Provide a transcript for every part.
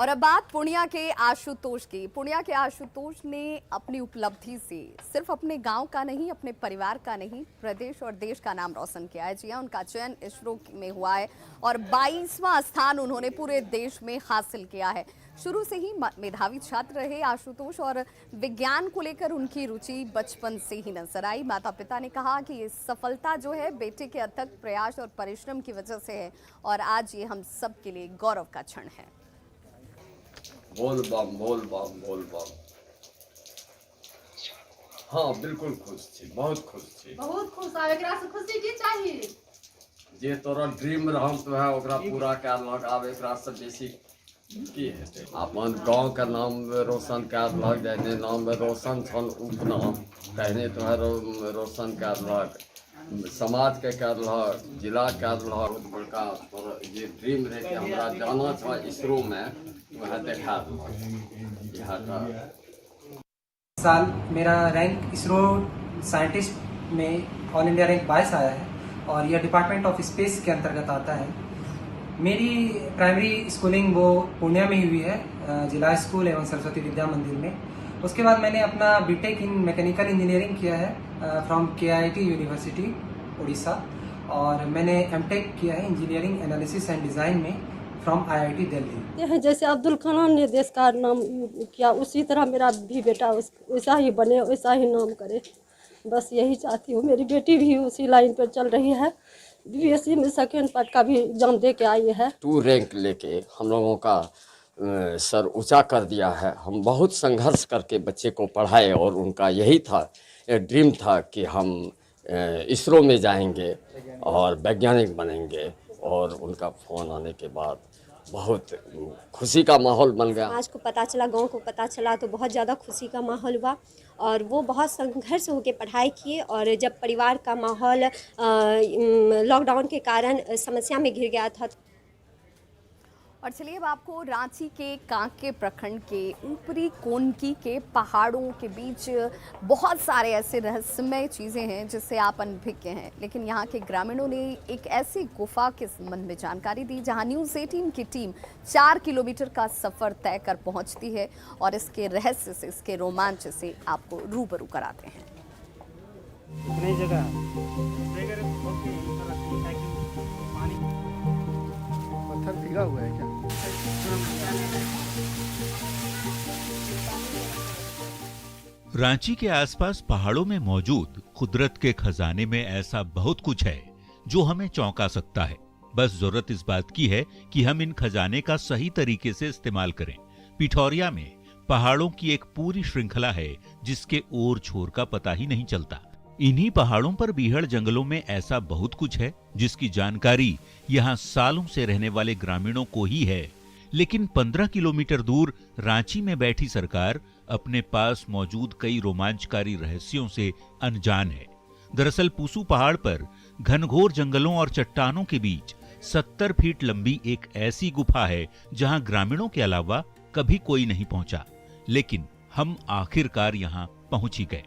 और अब बात पूर्णिया के आशुतोष की। पूर्णिया के आशुतोष ने अपनी उपलब्धि से सिर्फ अपने गांव का नहीं, अपने परिवार का नहीं, प्रदेश और देश का नाम रोशन किया है। जी हां, उनका चयन इसरो में हुआ है और 22वां स्थान उन्होंने पूरे देश में हासिल किया है। शुरू से ही मेधावी छात्र रहे आशुतोष और विज्ञान को लेकर उनकी रुचि बचपन से ही नजर आई। माता पिता ने कहा कि ये सफलता जो है बेटे के अथक प्रयास और परिश्रम की वजह से है और आज ये हम सब के लिए गौरव का क्षण है। बोल बम बोल बम बोल बम। हाँ बिल्कुल खुश थी, बहुत खुश थी, बहुत खुश है। एकरा से खुशी की चाहिए? जे तोरा ड्रीम रहम तो है ओकरा पूरा करलक। आब एकरा से बेसी की हेतै? अपन गांव के नाम रोशन करलक, जहने नाम रोशन छन उपनाम तहने तो है रोशन करलक, समाज के करलक, जिला करलक। बहुत बड़का तोरा जे ड्रीम रहे कि हमरा जाना था इसरो में, वह देखा साल मेरा रैंक इसरो साइंटिस्ट में ऑल इंडिया रैंक 22 आया है और यह डिपार्टमेंट ऑफ स्पेस के अंतर्गत आता है। मेरी प्राइमरी स्कूलिंग वो पूर्णिया में ही हुई है, जिला स्कूल एवं सरस्वती विद्या मंदिर में। उसके बाद मैंने अपना बीटेक इन मैकेनिकल इंजीनियरिंग किया है फ्रॉम KIT यूनिवर्सिटी उड़ीसा, और मैंने एमटेक किया है इंजीनियरिंग एनालिसिस एंड डिज़ाइन में फ्रॉम IIT दिल्ली। जैसे अब्दुल कलाम ने देश का नाम किया, उसी तरह मेरा भी बेटा वैसा ही बने, वैसा ही नाम करे। बस यही चाहती हूँ। मेरी बेटी भी उसी लाइन पर चल रही है, BSc में सेकेंड पार्ट का भी एग्जाम दे के आई है। 2 रैंक लेके हम लोगों का सर ऊंचा कर दिया है। हम बहुत संघर्ष करके बच्चे को पढ़ाए और उनका यही था, ड्रीम था कि हम इसरो में जाएंगे और वैज्ञानिक बनेंगे। और उनका फ़ोन आने के बाद बहुत खुशी का माहौल बन गया। समाज को पता चला, गांव को पता चला, तो बहुत ज़्यादा खुशी का माहौल हुआ। और वो बहुत संघर्ष होकर पढ़ाई किए, और जब परिवार का माहौल लॉकडाउन के कारण समस्या में घिर गया था। और चलिए अब आपको रांची के कांके प्रखंड के ऊपरी कोनकी के पहाड़ों के बीच बहुत सारे ऐसे रहस्यमय चीज़ें हैं जिससे आप अनभिज्ञ हैं, लेकिन यहाँ के ग्रामीणों ने एक ऐसी गुफा के संबंध में जानकारी दी जहाँ न्यूज़ 18 की टीम 4 किलोमीटर का सफ़र तय कर पहुँचती है और इसके रहस्य से, इसके रोमांच से आपको रूबरू कराते हैं। नई जगह पत्थर पिघला हुआ है क्या? रांची के आसपास पहाड़ों में मौजूद कुदरत के खजाने में ऐसा बहुत कुछ है जो हमें चौंका सकता है। बस जरूरत इस बात की है कि हम इन खजाने का सही तरीके से इस्तेमाल करें। पिठौरिया में पहाड़ों की एक पूरी श्रृंखला है जिसके ओर छोर का पता ही नहीं चलता। इन्हीं पहाड़ों पर बीहड़ जंगलों में ऐसा बहुत कुछ है जिसकी जानकारी यहाँ सालों से रहने वाले ग्रामीणों को ही है, लेकिन 15 किलोमीटर दूर रांची में बैठी सरकार अपने पास मौजूद कई रोमांचकारी रहस्यों से अनजान है। दरअसल पूसू पहाड़ पर घनघोर जंगलों और चट्टानों के बीच 70 फीट लंबी एक ऐसी गुफा है जहां ग्रामीणों के अलावा कभी कोई नहीं पहुंचा, लेकिन हम आखिरकार यहां पहुंच ही गए।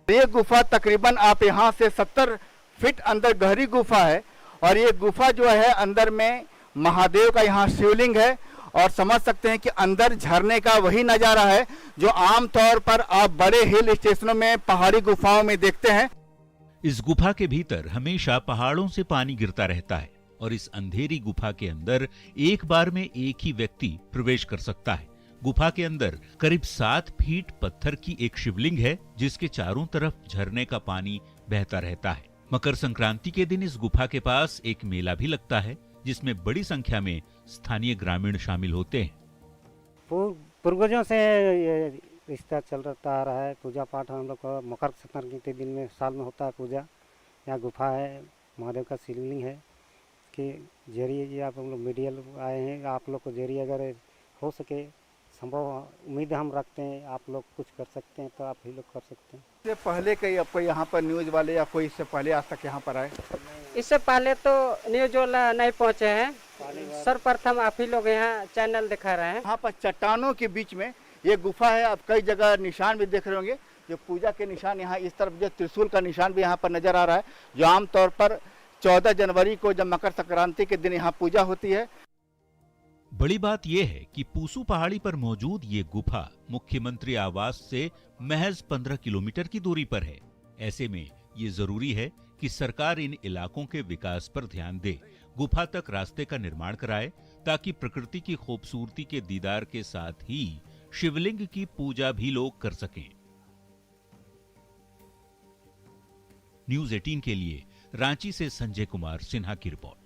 ये गुफा तकरीबन आप यहाँ से 70 फीट अंदर गहरी गुफा है, और ये गुफा जो है अंदर में महादेव का यहाँ शिवलिंग है, और समझ सकते हैं कि अंदर झरने का वही नज़ारा है जो आमतौर पर आप बड़े हिल स्टेशनों में पहाड़ी गुफाओं में देखते हैं। इस गुफा के भीतर हमेशा पहाड़ों से पानी गिरता रहता है और इस अंधेरी गुफा के अंदर एक बार में एक ही व्यक्ति प्रवेश कर सकता है। गुफा के अंदर करीब 7 फीट पत्थर की एक शिवलिंग है जिसके चारों तरफ झरने का पानी बहता रहता है। मकर संक्रांति के दिन इस गुफा के पास एक मेला भी लगता है जिसमें बड़ी संख्या में स्थानीय ग्रामीण शामिल होते हैं। पूर्वजों से ये रिश्ता चलता आ रहा है। पूजा पाठ हम लोग को मकर संक्रांति के दिन में साल में होता है पूजा। यहाँ गुफा है, महादेव का शिवलिंग है कि जरिए ये आप लोग मीडिया आए हैं, आप लोग को जरिए अगर हो सके संभव उम्मीद हम रखते हैं आप लोग कुछ कर सकते हैं तो आप ही लोग कर सकते हैं। इससे पहले कई आपको यहाँ पर न्यूज़ वाले या कोई इससे पहले आज तक यहाँ पर आए? इससे पहले तो न्यूज वाला नहीं पहुँचे हैं, सर्वप्रथम आप ही लोग यहाँ चैनल दिखा रहे हैं। यहाँ पर चट्टानों के बीच में ये गुफा है। आप कई जगह निशान भी देख रहे होंगे, जो पूजा के निशान। यहाँ इस तरफ जो त्रिशूल का निशान भी यहाँ पर नजर आ रहा है, जो आमतौर पर 14 जनवरी को जब मकर संक्रांति के दिन यहाँ पूजा होती है। बड़ी बात यह है कि पूसू पहाड़ी पर मौजूद ये गुफा मुख्यमंत्री आवास से महज 15 किलोमीटर की दूरी पर है। ऐसे में ये जरूरी है कि सरकार इन इलाकों के विकास पर ध्यान दे, गुफा तक रास्ते का निर्माण कराए ताकि प्रकृति की खूबसूरती के दीदार के साथ ही शिवलिंग की पूजा भी लोग कर सकें। न्यूज़ 18 के लिए रांची से संजय कुमार सिन्हा की रिपोर्ट।